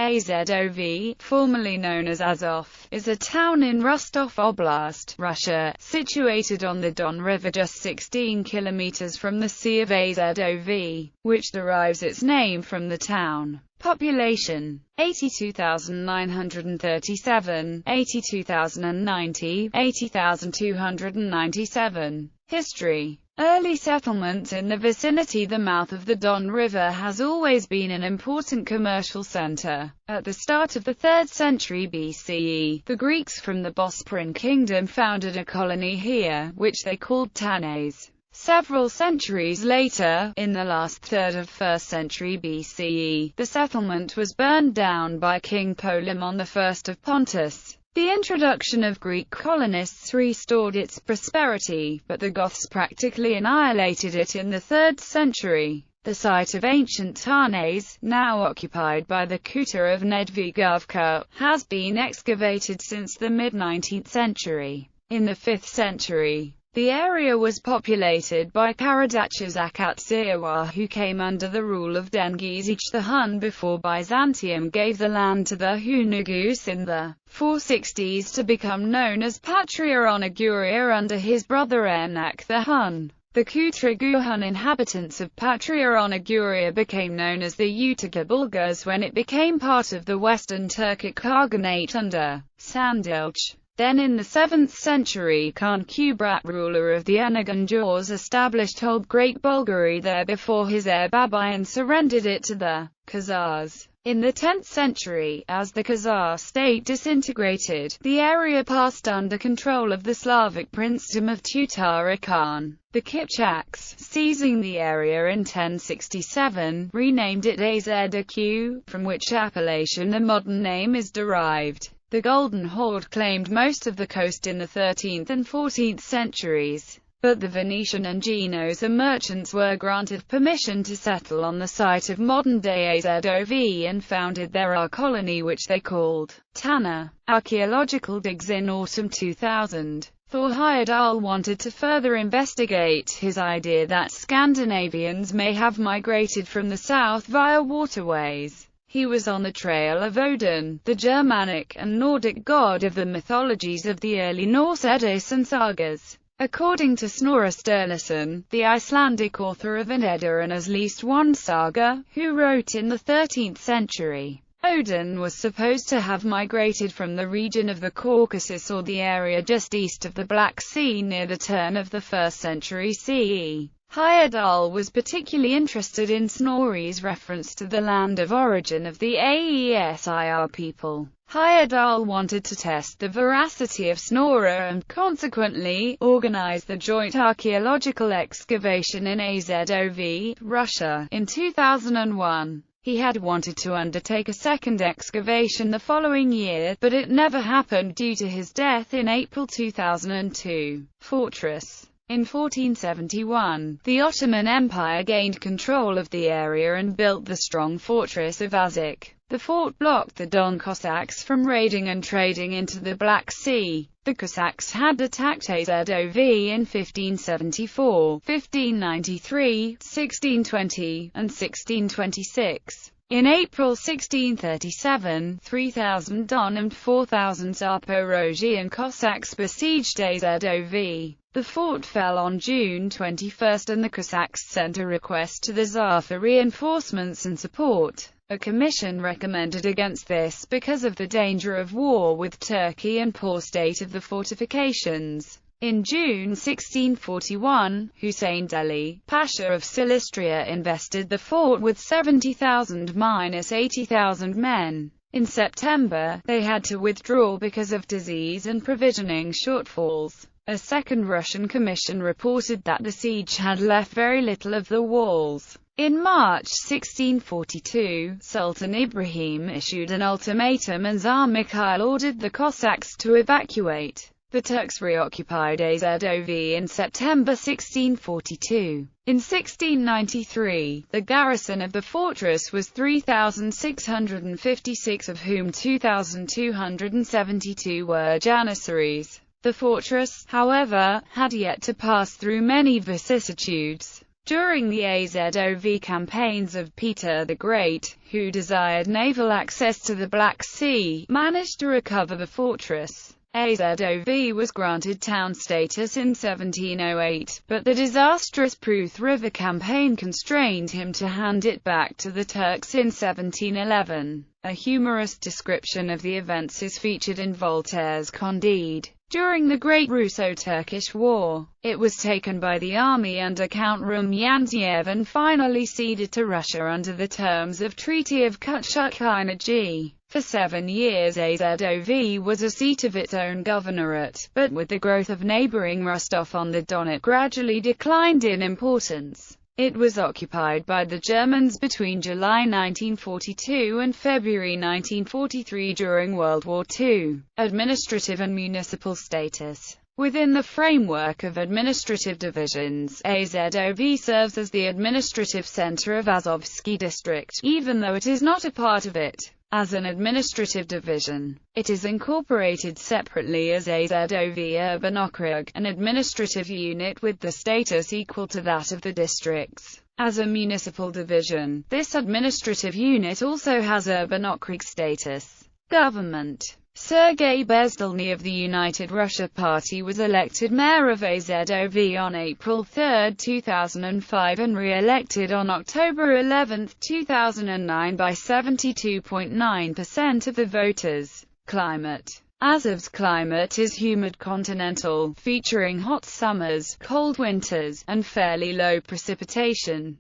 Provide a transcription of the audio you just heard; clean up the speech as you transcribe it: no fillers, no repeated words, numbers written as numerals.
Azov, formerly known as Azov, is a town in Rostov Oblast, Russia, situated on the Don River just 16 kilometers from the Sea of Azov, which derives its name from the town. Population: 82,937, 82,090, 80,297. History: early settlements in the vicinity. The mouth of the Don River has always been an important commercial center. At the start of the 3rd century BCE, the Greeks from the Bosporan kingdom founded a colony here, which they called Tanais. Several centuries later, in the last third of 1st century BCE, the settlement was burned down by King Polemon I of Pontus. The introduction of Greek colonists restored its prosperity, but the Goths practically annihilated it in the 3rd century. The site of ancient Tanais, now occupied by the Kuta of Nedvigovka, has been excavated since the mid-19th century. In the 5th century, the area was populated by Karadach's Akatsiowa, who came under the rule of Dengiz the Hun before Byzantium gave the land to the Hunagus in the 460s to become known as Patria Onaguria under his brother Enak the Hun. The Kutragu Hun inhabitants of Patria Onaguria became known as the Utica Bulgars when it became part of the Western Turkic Khaganate under Sandilch. Then in the 7th century, Khan Kubrat, ruler of the Anaganjors, established Old Great Bulgari there before his heir Babayan surrendered it to the Khazars. In the 10th century, as the Khazar state disintegrated, the area passed under control of the Slavic princedom of Tutara Khan. The Kipchaks, seizing the area in 1067, renamed it Azaq, from which appellation the modern name is derived. The Golden Horde claimed most of the coast in the 13th and 14th centuries, but the Venetian and Genoese merchants were granted permission to settle on the site of modern-day Azov and founded there a colony which they called Tana. Archaeological digs in autumn 2000. Thor Heyerdahl wanted to further investigate his idea that Scandinavians may have migrated from the south via waterways. He was on the trail of Odin, the Germanic and Nordic god of the mythologies of the early Norse Eddas and sagas. According to Snorri Sturluson, the Icelandic author of an Edda and at least one saga, who wrote in the 13th century, Odin was supposed to have migrated from the region of the Caucasus or the area just east of the Black Sea near the turn of the 1st century CE. Heyerdahl was particularly interested in Snorri's reference to the land of origin of the Aesir people. Heyerdahl wanted to test the veracity of Snorri and, consequently, organized the joint archaeological excavation in Azov, Russia, in 2001. He had wanted to undertake a second excavation the following year, but it never happened due to his death in April 2002. Fortress. In 1471, the Ottoman Empire gained control of the area and built the strong fortress of Azov. The fort blocked the Don Cossacks from raiding and trading into the Black Sea. The Cossacks had attacked Azov in 1574, 1593, 1620, and 1626. In April 1637, 3,000 Don and 4,000 Zaporozhian Cossacks besieged Azov. The fort fell on June 21 and the Cossacks sent a request to the Tsar for reinforcements and support. A commission recommended against this because of the danger of war with Turkey and poor state of the fortifications. In June 1641, Hussein Deli, Pasha of Silistria, invested the fort with 70,000–80,000 men. In September, they had to withdraw because of disease and provisioning shortfalls. A second Russian commission reported that the siege had left very little of the walls. In March 1642, Sultan Ibrahim issued an ultimatum and Tsar Mikhail ordered the Cossacks to evacuate. The Turks reoccupied Azov in September 1642. In 1693, the garrison of the fortress was 3,656, of whom 2,272 were Janissaries. The fortress, however, had yet to pass through many vicissitudes. During the Azov campaigns of Peter the Great, who desired naval access to the Black Sea, managed to recover the fortress. Azov was granted town status in 1708, but the disastrous Pruth River campaign constrained him to hand it back to the Turks in 1711. A humorous description of the events is featured in Voltaire's Candide. During the Great Russo-Turkish War, it was taken by the army under Count Rumyantsev and finally ceded to Russia under the terms of Treaty of Kutchuk-Kainarji. For 7 years Azov was a seat of its own governorate, but with the growth of neighboring Rostov-on-the-Don it gradually declined in importance. It was occupied by the Germans between July 1942 and February 1943 during World War II. Administrative and municipal status. Within the framework of administrative divisions, Azov serves as the administrative center of Azovsky district, even though it is not a part of it. As an administrative division, it is incorporated separately as Azov Urban Okrug, an administrative unit with the status equal to that of the districts. As a municipal division, this administrative unit also has Urban Okrug status. Government. Sergei Bezdolny of the United Russia Party was elected mayor of Azov on April 3, 2005 and re-elected on October 11, 2009 by 72.9% of the voters. Climate. Azov's climate is humid continental, featuring hot summers, cold winters, and fairly low precipitation.